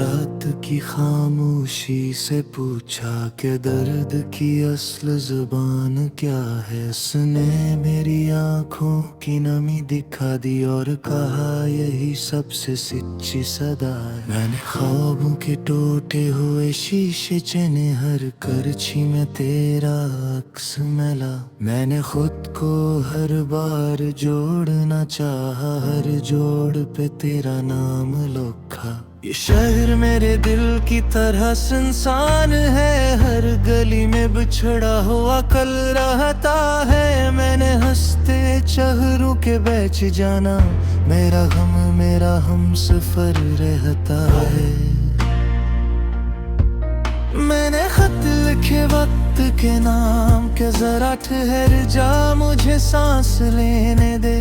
रात की खामोशी से पूछा कि दर्द की असल जुबान क्या है। उसने मेरी आंखों की नमी दिखा दी और कहा यही सबसे सच्ची सदा है। मैंने ख्वाबों के टूटे हुए शीशे चने हर करछी में तेरा अक्स मिला। मैंने खुद को हर बार जोड़ना चाहा, हर जोड़ पे तेरा नाम लिखा। ये शहर मेरे दिल की तरह सुनसान है, हर गली में बिछड़ा हुआ कल रहता है। मैंने हंसते चेहरों के बेच जाना, मेरा गम मेरा हम सफर रहता है। मैंने खत लिखे वक्त के नाम के जरा ठहर जा, मुझे सांस लेने दे।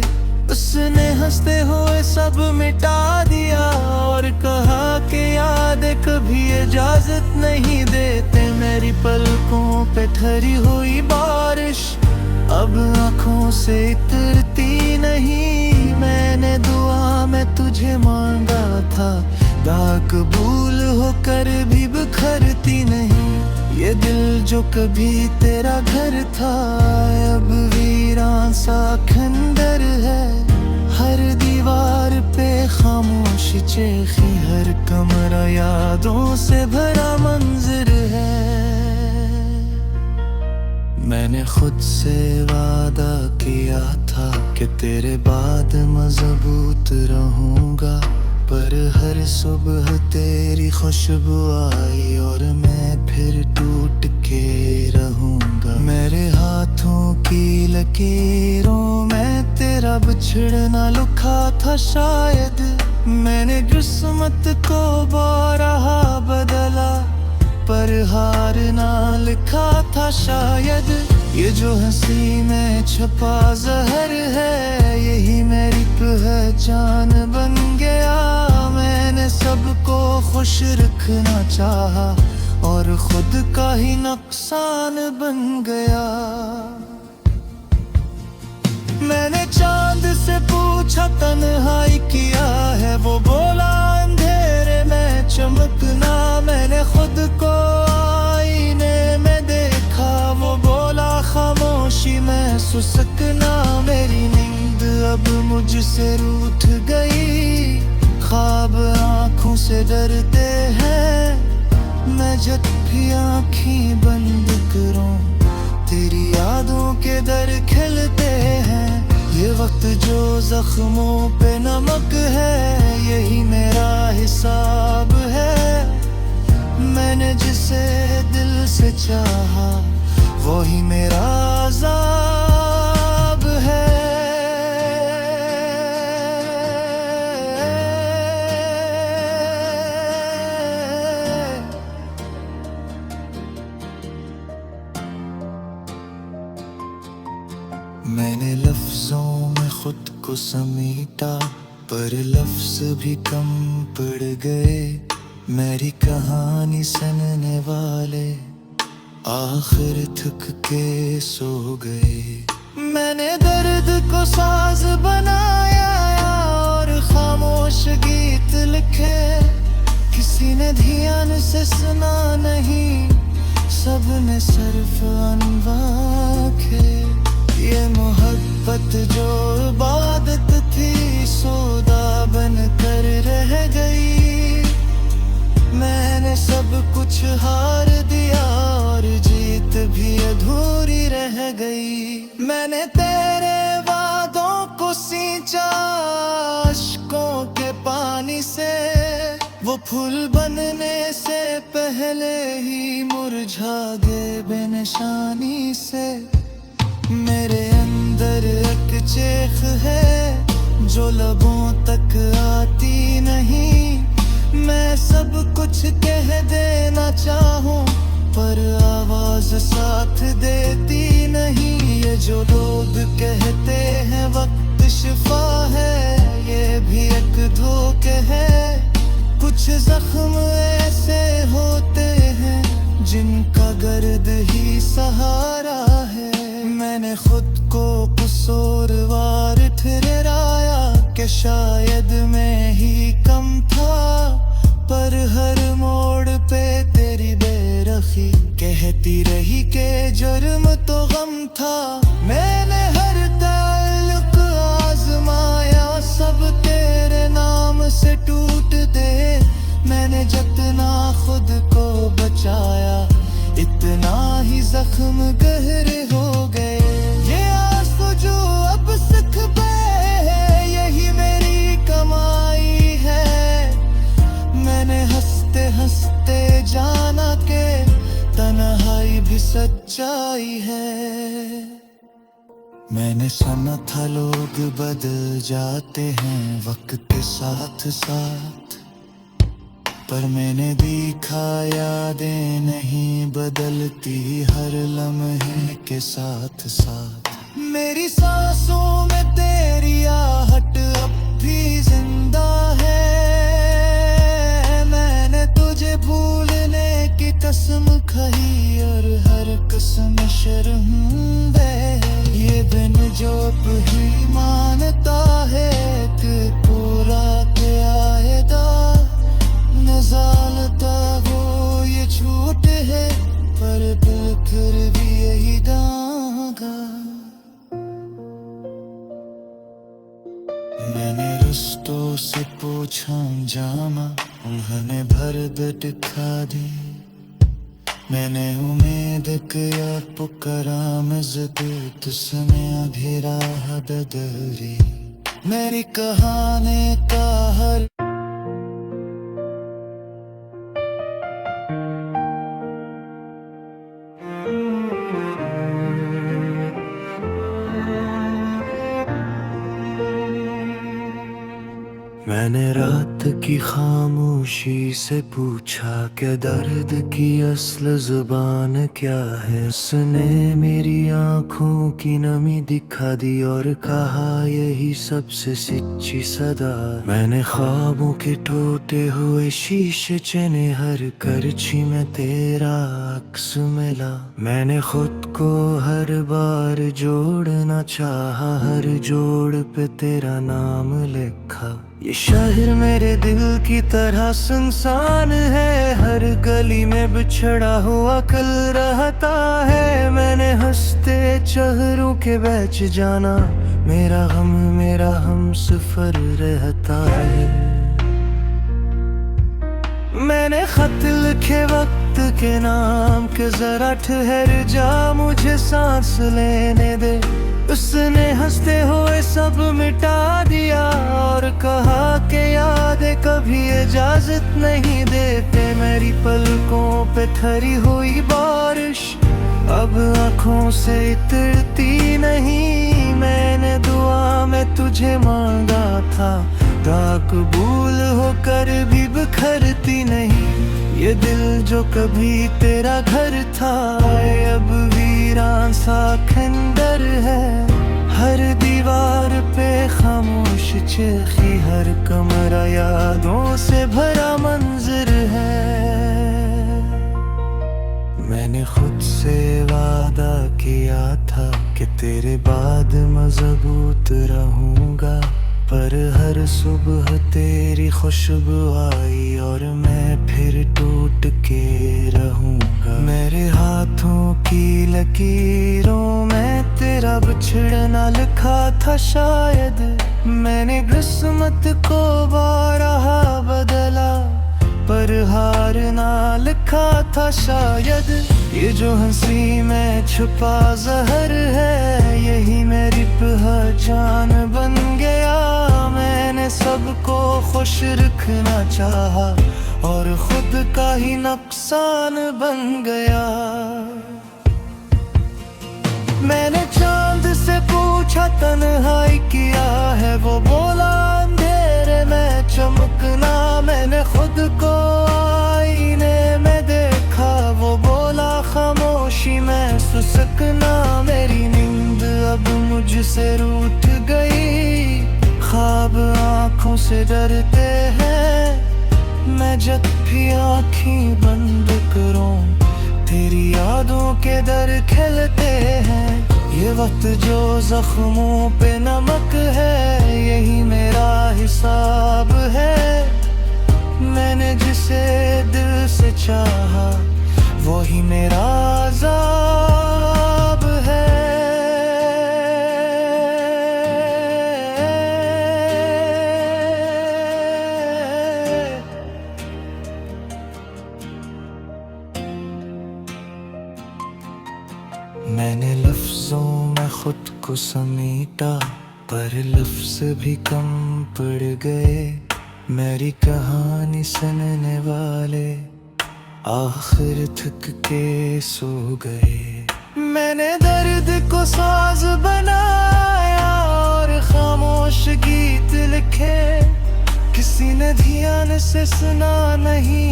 उसने हंसते हुए सब मिटा दिया और कहा कि याद कभी इजाजत नहीं देते। मेरी पलकों पे ठहरी हुई बारिश अब आंखों से उतरती नहीं। मैंने दुआ में तुझे मांगा था, दुआ कबूल होकर भी बिखरती नहीं। ये दिल जो कभी तेरा घर था अब वीरान सा खंडर है। हर दीवार पे खामोश चेखी, हर कमरा यादों से भरा मंजर है। मैंने खुद से वादा किया था कि तेरे बाद मजबूत रहूंगा, पर हर सुबह तेरी खुशबू आई और मैं फिर टूट के रहूंगा। मेरे हाथों की लकीरों में तेरा बिछड़ना लिखा था शायद। मैंने किस्मत को बारहा बदला, पर हार ना लिखा था शायद। ये जो हंसी में छपा जहर है, यही मेरी पहचान बन गया। मैंने सबको खुश रखना चाहा और खुद का ही नुकसान बन गया। मैंने चांद से पूछा तन्हाई किया है, वो बोला अंधेरे में चमकना। मैंने खुद को आईने में देखा, वो बोला खामोशी में सुसकना। मेरी नींद अब मुझसे रूठ गई, ख्वाब आंखों से डरते हैं। मैं जब भी आँखें बंद करूं, तेरी यादों के दर खिलते हैं। ये वक्त जो जख्मों पे नमक है, यही मेरा हिसाब है। मैंने जिसे दिल से चाहा, वही मेरा अज़ाब है। मैंने लफ्जों में खुद को समेटा, पर लफ्ज भी कम पड़ गए। मेरी कहानी सुनने वाले आखिर थक के सो गए। मैंने दर्द को साज बनाया और खामोश गीत लिखे। किसी ने ध्यान से सुना नहीं, सबने सिर्फ अनवार खे। ये मोहब्बत जो इबादत थी, सौदा बन कर रह गई। मैंने सब कुछ हार दिया और जीत भी अधूरी रह गई। मैंने तेरे वादों को सींचा अश्कों के पानी से, वो फूल बनने से पहले ही मुरझा गए बेनिशानी से। मेरे अंदर एक चीख है जो लबों तक आती नहीं। मैं सब कुछ कह देना चाहूं, पर आवाज साथ देती नहीं। ये जो लोग कहते हैं वक्त शिफा है, ये भी एक धोखे है। कुछ जख्म ऐसे होते हैं जिनका गर्द ही सहारा है। मैंने खुद को कसूरवार ठहराया कि शायद मैं ही कम था, पर हर मोड़ पे तेरी बेरखी कहती रही के जुर्म तो गम था। मैंने हर ताल्लुक आजमाया, सब तेरे नाम से टूट दे। मैंने जितना खुद को बचाया, इतना ही जख्म गहरे हो गए। ये आंसू जो अब सिख पे है, यही मेरी कमाई है। मैंने हंसते हंसते जाना के तन्हाई भी सच्चाई है। मैंने सुना था लोग बदल जाते हैं वक्त के साथ साथ, पर मैंने देखा यादें नहीं बदलती हर लम्हे के साथ साथ। मेरी सांसों में तेरी आहट अब भी जिंदा है। मैंने तुझे भूलने की कसम खाई और हर कसम शर्मिंदा है। ये दिन जो अब ही मानता है कि पूरा के आएगा नजालता हो, ये झूठ है पर दिल फिर भी यही दागा। मैंने रिश्तों से पूछा जामा, उन्होंने भर दिखा दी। मैंने उम्मीद किया पुकारा मज़द, तुझमें अभी राह बदली। मेरी कहानी का हर मैंने रात की खामोशी से पूछा कि दर्द की असल जुबान क्या है। उसने मेरी आंखों की नमी दिखा दी और कहा यही सबसे सच्ची सदा। मैंने ख्वाबों के टूटे हुए शीशे चने हर करछी में तेरा अक्स मिला। मैंने खुद को हर बार जोड़ना चाहा, हर जोड़ पे तेरा नाम लिखा। ये शहर मेरे दिल की तरह सुनसान है, हर गली में बिछड़ा हुआ कल रहता है। मैंने हंसते चेहरों के बैच जाना, मेरा गम मेरा हम सफर रहता है। मैंने खत लिखे वक्त के नाम के जरा ठहर जा, मुझे सांस लेने दे। उसने हंसते हुए सब मिटा दिया और कहा कि यादें कभी इजाजत नहीं देते। मेरी पलकों पे ठहरी हुई बारिश अब आंखों से इतरती नहीं। मैंने दुआ में तुझे मांगा था, दुआ कबूल होकर भी बिखरती नहीं। ये दिल जो कभी तेरा घर था, अब वीरान सा खंडर है। हर दीवार पे खामोश चिखी, हर कमरा यादों से भरा मंजर है। मैंने खुद से वादा किया था कि तेरे बाद मजबूत रहूंगा, पर हर सुबह तेरी खुशबू आई और मैं फिर टूट के रहूंगा। मेरे हाथों की लकीरों में तेरा बिछड़ना लिखा था शायद। मैंने किस्मत को बारहा बदला, पर हार ना लिखा था शायद। ये जो हंसी में छुपा जहर है, यही मेरी पहचान बन गया। मैंने सबको खुश रखना चाहा और खुद का ही नुकसान बन गया। मैंने चांद से पूछा तन्हाई किया है, वो बोला अंधेरे में चमकना। मैंने खुद को आईने में देखा, वो बोला खामोशी में सुसकना। मेरी नींद अब मुझसे रूठ गई, ख्वाब आंखों से डरते हैं। मैं जब भी आँखें बंद करूं, तेरी यादों के दर खिलते हैं। ये वक्त जो जख्मों पे नमक है, यही मेरा हिसाब है। मैंने जिसे दिल से चाहा वही मेरा अज़ाब है। मैंने लफ्जों में खुद को समेटा पर लफ्ज भी कम पड़ गए। मेरी कहानी सुनने वाले आखिर थक के सो गए। मैंने दर्द को साज बनाया और खामोश गीत लिखे। किसी ने ध्यान से सुना नहीं,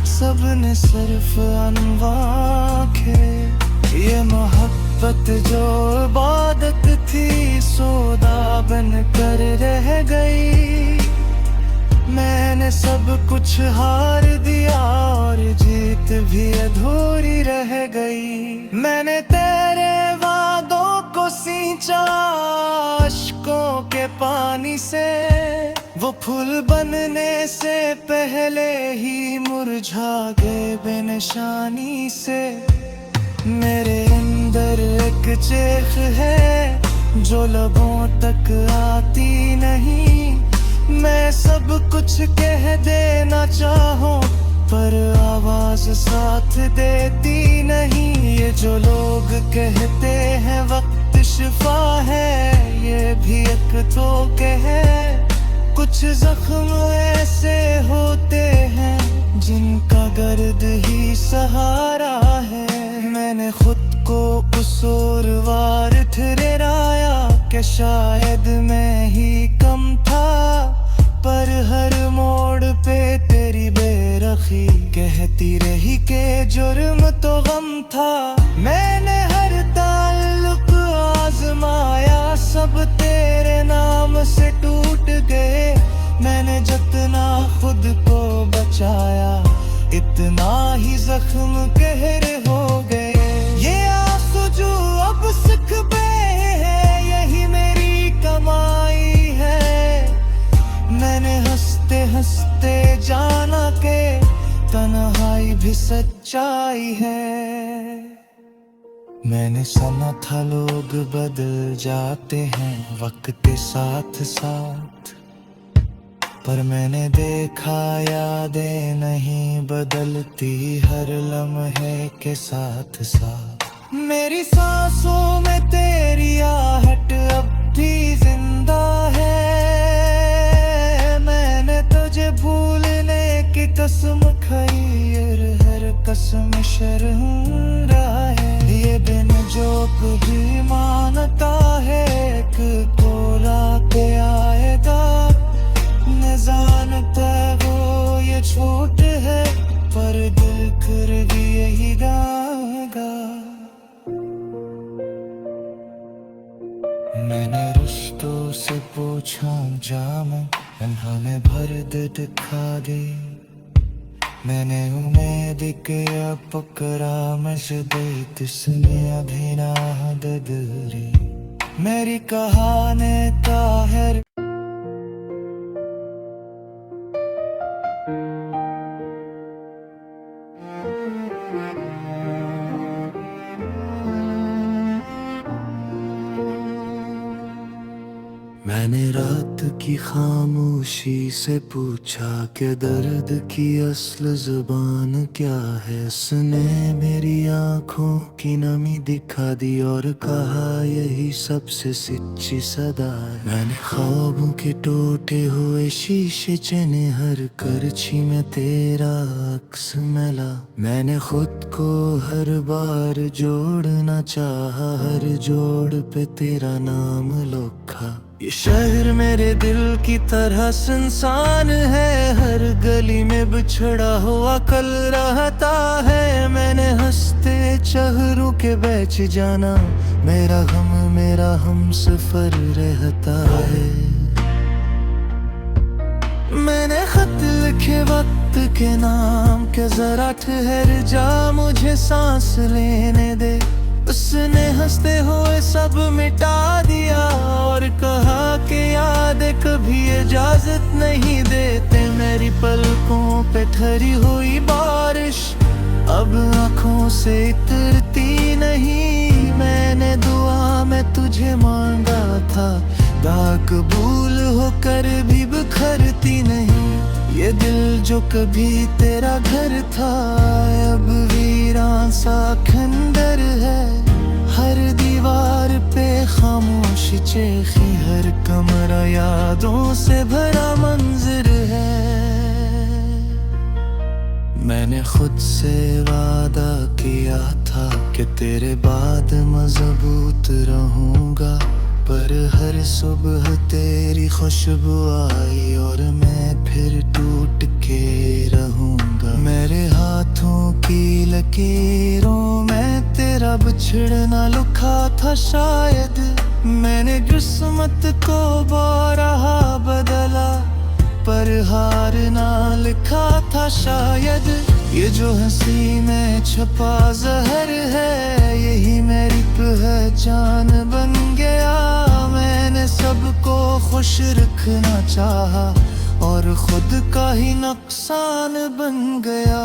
सबने सिर्फ अनवां खे। ये मोहब्बत जो इबादत थी सौदा बन कर रह गई। मैंने सब कुछ हार दिया और जीत भी अधूरी रह गई। मैंने तेरे वादों को सींचा अश्कों के पानी से, वो फूल बनने से पहले ही मुरझा गए बेनिशानी से। मेरे अंदर एक चीख है जो लबों तक आती नहीं। मैं सब कुछ कह देना चाहूं पर आवाज साथ देती नहीं। ये जो लोग कहते हैं वक्त शिफा है, ये भी एक धोखे है। कुछ जख्म ऐसे होते हैं जिनका दर्द ही सहारा है। मैंने खुद को कसूरवार ठहराया कि शायद मैं ही कम था, पर हर मोड़ पे तेरी बेरखी कहती रही कि जुर्म तो गम था। मैंने हर ताल्लुक आजमाया, सब तेरे नाम से टूट गए। मैंने जितना खुद को बचाया इतना ही जख्म कहर हो गए। ये आंसू जो अब सकबे है यही मेरी कमाई है। मैंने हंसते हंसते जाना के तन्हाई भी सच्चाई है। मैंने सुना था लोग बदल जाते हैं वक्त के साथ साथ, पर मैंने देखा यादें नहीं बदलती हर लम्हे के साथ साथ। मेरी सांसों में तेरी आहट अब भी जिंदा है। मैंने तुझे भूलने की कसम खाई और हर कसम शर्मरा है। ये बिन जो भी मानता है एक कोला के आएगा। न जानता वो ये छूट है पर दिल कर भी यही गागा। मैंने रिश्तों से पूछा जाम उन्होंने भर दे दिखा दी। मैंने उम्मीद किया पकड़ा मजदे तिसने अभी ना ददरी। मेरी कहानी ताहिर मैंने रात की खामोशी से पूछा कि दर्द की असल जुबान क्या है। उसने मेरी आंखों की नमी दिखा दी और कहा यही सबसे सच्ची सदा है। मैंने ख्वाबों के टूटे हुए शीशे चने हर करछी में तेरा अक्स मिला। मैंने खुद को हर बार जोड़ना चाहा, हर जोड़ पे तेरा नाम लिखा। ये शहर मेरे दिल की तरह सुनसान है, हर गली में बिछड़ा हुआ कल रहता है। मैंने हंसते चेहरों के बेच जाना, मेरा गम मेरा हम सफर रहता है। मैंने खत लिखे वक्त के नाम के जरा ठहर जा, मुझे सांस लेने दे। उसने हंसते हुए सब मिटा दिया और कहा कि याद कभी इजाजत नहीं देते। मेरी पलकों पे ठहरी हुई बारिश अब आंखों से उतरती नहीं। मैंने दुआ में तुझे मांगा था, दुआ कबूल होकर भी बिखरती नहीं। ये दिल जो कभी तेरा घर था अब वीरान सा खंडर है। हर दीवार पे खामोशी चेखी, हर कमरा यादों से भरा मंजर है। मैंने खुद से वादा किया था कि तेरे बाद मजबूत रहूंगा, पर हर सुबह तेरी खुशबू आई और मैं फिर टूट के रहूंगा। मेरे हाथों की लकीरों में तेरा बिछड़ना लिखा था शायद। मैंने किस्मत को बारहा बदला पर हार ना लिखा था शायद। ये जो हंसी में छपा जहर है यही मेरी पहचान बन गया। मैंने सबको खुश रखना चाहा और खुद का ही नुकसान बन गया।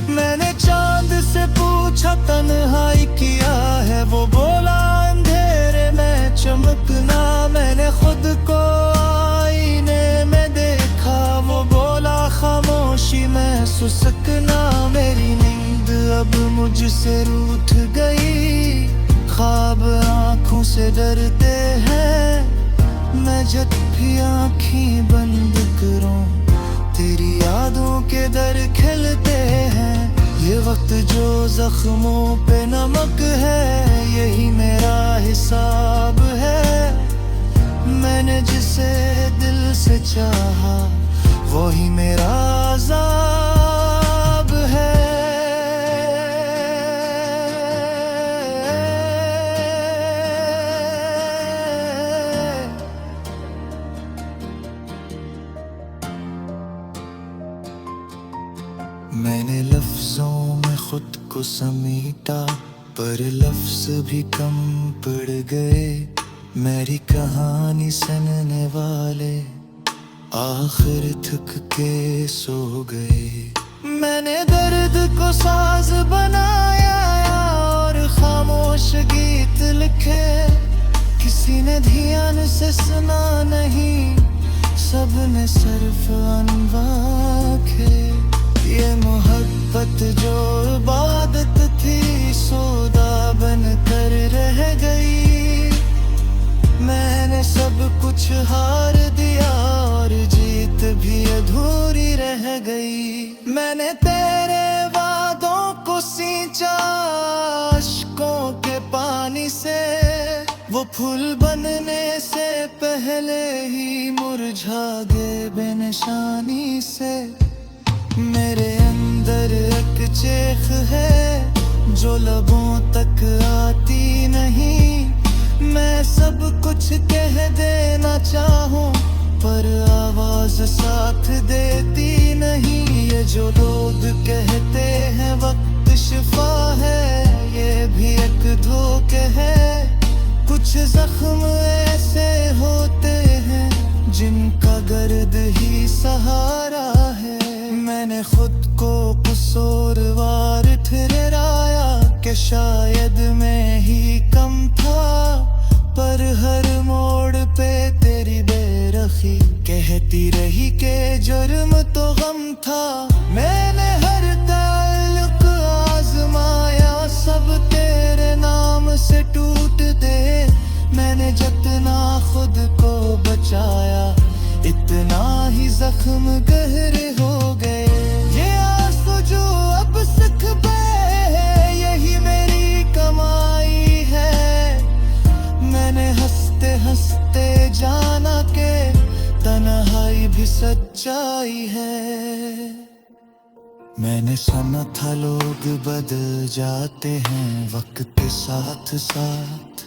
मैंने चांद से पूछा तन्हाई किया है, वो बोला अंधेरे में चमकना। मैंने खुद को आईने में देखा, वो बोला खामोशी में सुसकना। मेरी नींद अब मुझसे रूठ गई, ख्वाब आंखों से डरते हैं। मैं जब भी आँखें बंद करूं तेरी यादों के दर खिलते हैं। ये वक्त जो जख्मों पे नमक है यही मेरा हिसाब है। मैंने जिसे दिल से चाहा वही मेरा अज़ाब है। मैंने लफ्जों में खुद को समेटा पर लफ्ज भी कम पड़ गए। मेरी कहानी सुनने वाले आखिर थक के सो गए। मैंने दर्द को साज बनाया और खामोश गीत लिखे। किसी ने ध्यान से सुना नहीं, सबने सिर्फ अनवा खे। ये मोहब्बत जो इबादत थी सौदा बन कर रह गई। मैंने सब कुछ हार दिया और जीत भी अधूरी रह गई। मैंने तेरे वादों को सींचा अश्कों के पानी से, वो फूल बनने से पहले ही मुरझा गए बेनिशानी से। मेरे अंदर एक चीख है जो लबों तक आती नहीं। मैं सब कुछ कह देना चाहूं पर आवाज साथ देती नहीं। ये जो लोग कहते हैं वक्त शिफा है ये भी एक धोखे है। कुछ जख्म ऐसे होते हैं जिनका दर्द ही सहारा है। मैंने खुद को कसूरवार ठहराया कि शायद मैं ही कम था, पर हर मोड़ पे तेरी बेरखी कहती रही कि जुर्म तो गम था। मैंने हर ताल्लुक आजमाया सब तेरे नाम से टूट दे। मैंने जितना खुद को बचाया इतना ही जख्म गहरे हो गए। ये आंसू जो अब सिख पे यही मेरी कमाई है। मैंने हंसते हंसते जाना के तन्हाई भी सच्चाई है। मैंने सुना था लोग बदल जाते हैं वक्त के साथ साथ,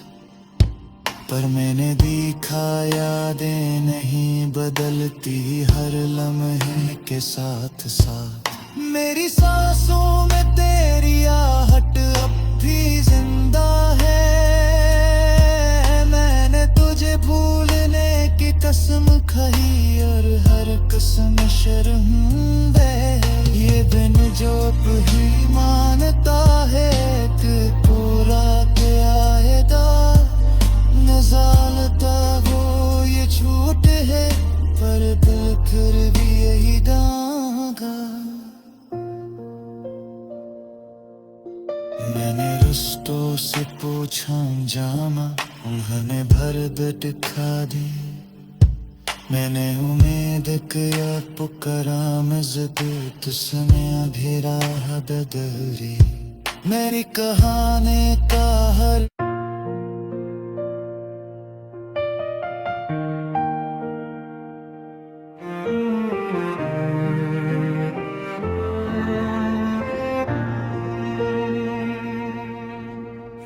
पर मैंने देखा यादें नहीं बदलती हर लम्हे के साथ साथ। मेरी सांसों में तेरी आहट अब भी जिंदा है। मैंने तुझे भूलने की कसम खाई और हर कसम शर्मिंदा है। ये दिन जो ही मानता है कि पूरा के आएगा नजालता वो ये झूठ है, पर दिल फिर भी यही दागा। मैंने रिश्तों से पूछा जामा, उन्होंने भर दिखा दी। मैंने उम्मीद किया पुकारा मज़द, तुझने अभी राह बदली। मेरी कहानी का हर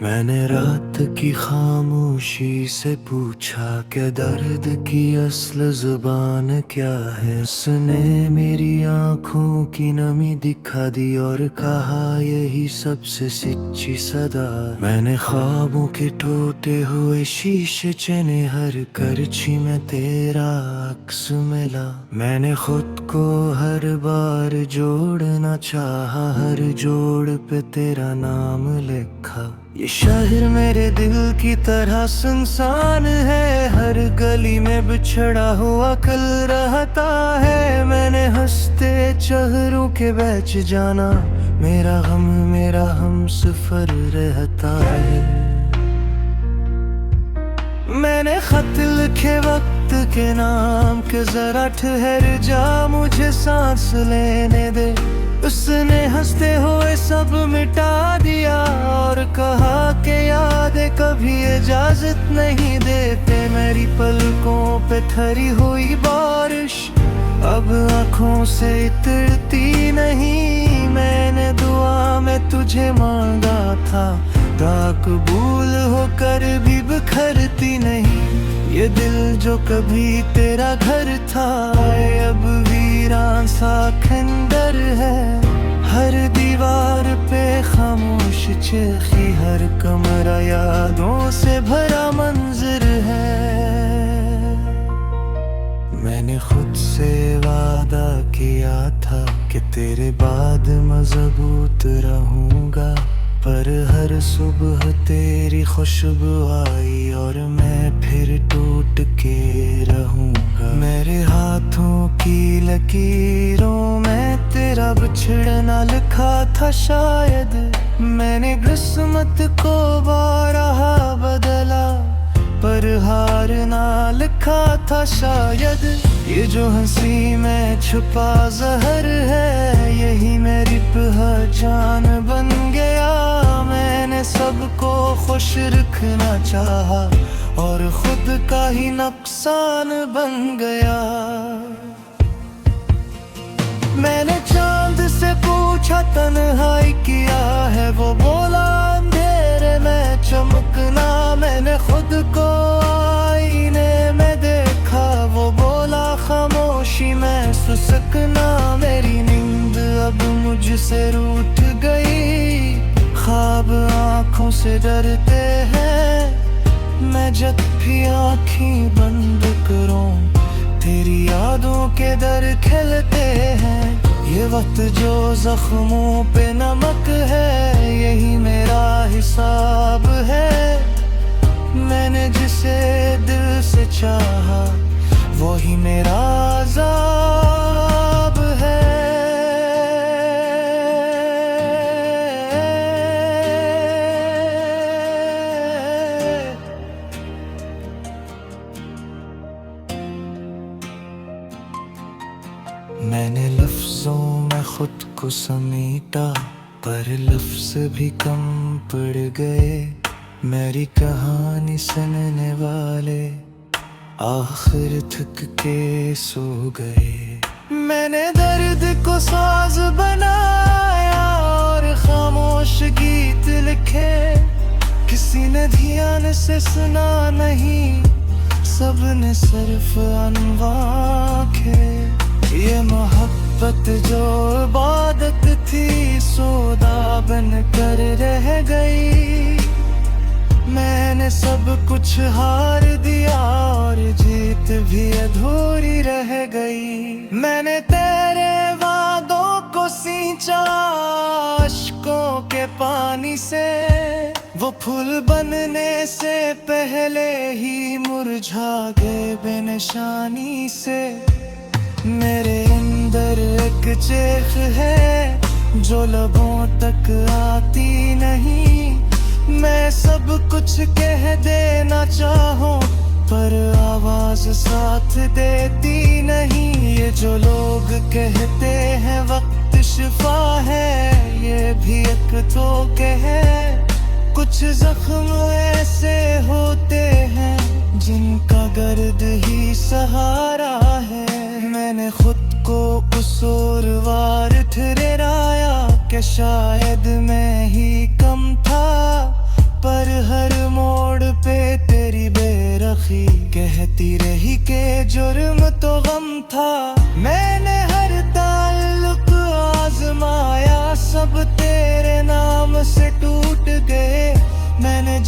मैंने रात की खामोशी से पूछा क्या दर्द की असल जुबान क्या है। उसने मेरी आंखों की नमी दिखा दी और कहा यही सबसे सच्ची सदा। मैंने ख्वाबों के टूटे हुए शीशे चने हर करछी में तेरा अक्स मिला। मैंने खुद को हर बार जोड़ना चाहा, हर जोड़ पे तेरा नाम लिखा। ये शहर मेरे दिल की तरह सुनसान है, हर गली में बिछड़ा हुआ कल रहता है। मैंने हंसते चेहरों के बैच जाना, मेरा गम मेरा हम सफर रहता है। मैंने खत लिखे वक्त के नाम के जरा ठहर जा, मुझे सांस लेने दे। उसने हंसते हुए सब मिटा दिया और कहा कि यादें कभी इजाजत नहीं देते। मेरी पलकों पे ठहरी हुई बारिश अब आँखों से इतरती नहीं। मैंने दुआ में तुझे मांगा था, दुआ कबूल होकर भी बिखरती नहीं। ये दिल जो कभी तेरा घर था अब वीरान सा खंडर है। हर दीवार पे खामोश चिट्ठी, हर कमरा यादों से भरा मंजर है। मैंने खुद से वादा किया था कि तेरे बाद मजबूत रहूंगा, पर हर सुबह तेरी खुशबू आई और मैं फिर टूट के रहूंगा। मेरे हाथों की लकीरों में तेरा बिछड़ना लिखा था शायद। मैंने किस्मत को बारहा बदला, पर हार ना लिखा था शायद। ये जो हंसी में छुपा जहर है, यही मेरी पहचान बन गया। मैंने सबको खुश रखना चाहा और खुद का ही नुकसान बन गया। मैंने चांद से पूछा तन्हाई किया है, वो बोला अंधेरे में चमकना। मैंने खुद को आईने में देखा, वो बोला खामोशी में सुसकना। मेरी नींद अब मुझसे रूठ गई, ख्वाब आँखों से डरते हैं। मैं जब भी आँखें बंद करूं तेरी यादों के दर खिलते हैं। ये वक्त जो जख्मों पे नमक है, यही मेरा हिसाब है। मैंने जिसे दिल से चाहा, वही मेरा अज़ाब है। मैंने लफ्जों में खुद को समेटा, पर लफ्ज भी कम पड़ गए। मेरी कहानी सुनने वाले आखिर थक के सो गए। मैंने दर्द को साज बनाया और खामोश गीत लिखे। किसी ने ध्यान से सुना नहीं, सबने सिर्फ अनवा खे। ये मोहब्बत जो इबादत सौदा बन कर रह गई। मैंने सब कुछ हार दिया और जीत भी अधूरी रह गई। मैंने तेरे वादों को सींचा अश्कों के पानी से, वो फूल बनने से पहले ही मुरझा गए बेनिशानी से। मेरे अंदर एक चीख है जो लबों तक आती नहीं। मैं सब कुछ कह देना चाहूं पर आवाज साथ देती नहीं। ये जो लोग कहते हैं वक्त शिफा है, ये भी एक धोखे है। कुछ जख्म ऐसे होते हैं जिनका गर्द ही सहारा है। मैंने खुद को कसूरवार ठहराया कि शायद मैं ही कम था, पर हर मोड़ पे तेरी बेरखी कहती रही कि जुर्म तो गम था। मैंने हर ताल्लुक आजमाया, सब तेरे नाम से टूट गए। मैंने